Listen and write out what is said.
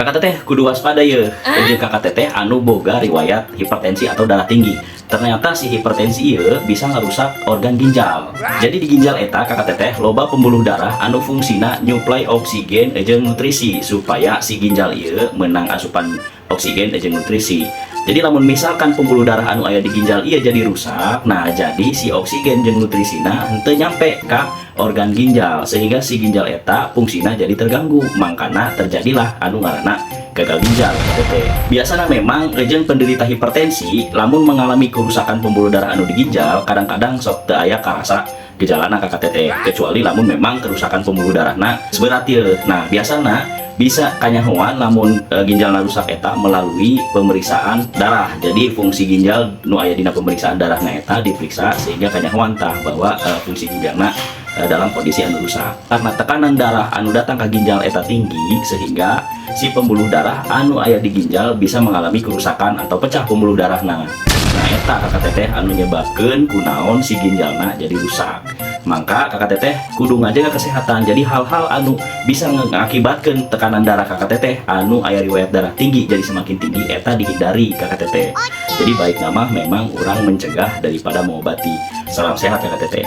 Kakak teteh kudu waspada ya. Jadi kakak teteh anu boga riwayat hipertensi atau darah tinggi. Ternyata si hipertensi ya bisa ngerusak organ ginjal. Jadi di ginjal eta kakak teteh loba pembuluh darah anu fungsina nyuplai oksigen jeung nutrisi supaya si ginjal ieu menang asupan oksigen jeung nutrisi. Jadi lamun misalkan pembuluh darah anu aya di ginjal iya jadi rusak, nah jadi si oksigen jeung nutrisina henteu nyampe ka organ ginjal sehingga si ginjal eta fungsina jadi terganggu, mangkana terjadilah anu ngaranna gagal ginjal. Biasanya memang jeung penderita hipertensi lamun mengalami kerusakan pembuluh darah anu di ginjal kadang-kadang sok teu aya karasa gejalana kakak teteh, kecuali lamun memang kerusakan pembuluh darahna seberat ieu. Nah biasana bisa kanyahoan lamun ginjalna rusak eta melalui pemeriksaan darah. Jadi fungsi ginjal nu aya dina pemeriksaan darahna eta diperiksa sehingga kanyahoan tah bahwa fungsi ginjalna dalam kondisi anu rusak. Karena tekanan darah anu datang ke ginjal eta tinggi sehingga si pembuluh darah anu aya di ginjal bisa mengalami kerusakan atau pecah pembuluh darahna. Nah eta kakak teteh anu nyebabkeun kunaon si ginjalna jadi rusak. Maka kakak teteh kudu ngajaga kesehatan. Jadi hal-hal anu bisa mengakibatkan tekanan darah kakak teteh anu aya riwayat darah tinggi jadi semakin tinggi eta dihindari kakak teteh. Jadi baik nama memang orang mencegah daripada mengobati. Salam sehat kakak teteh.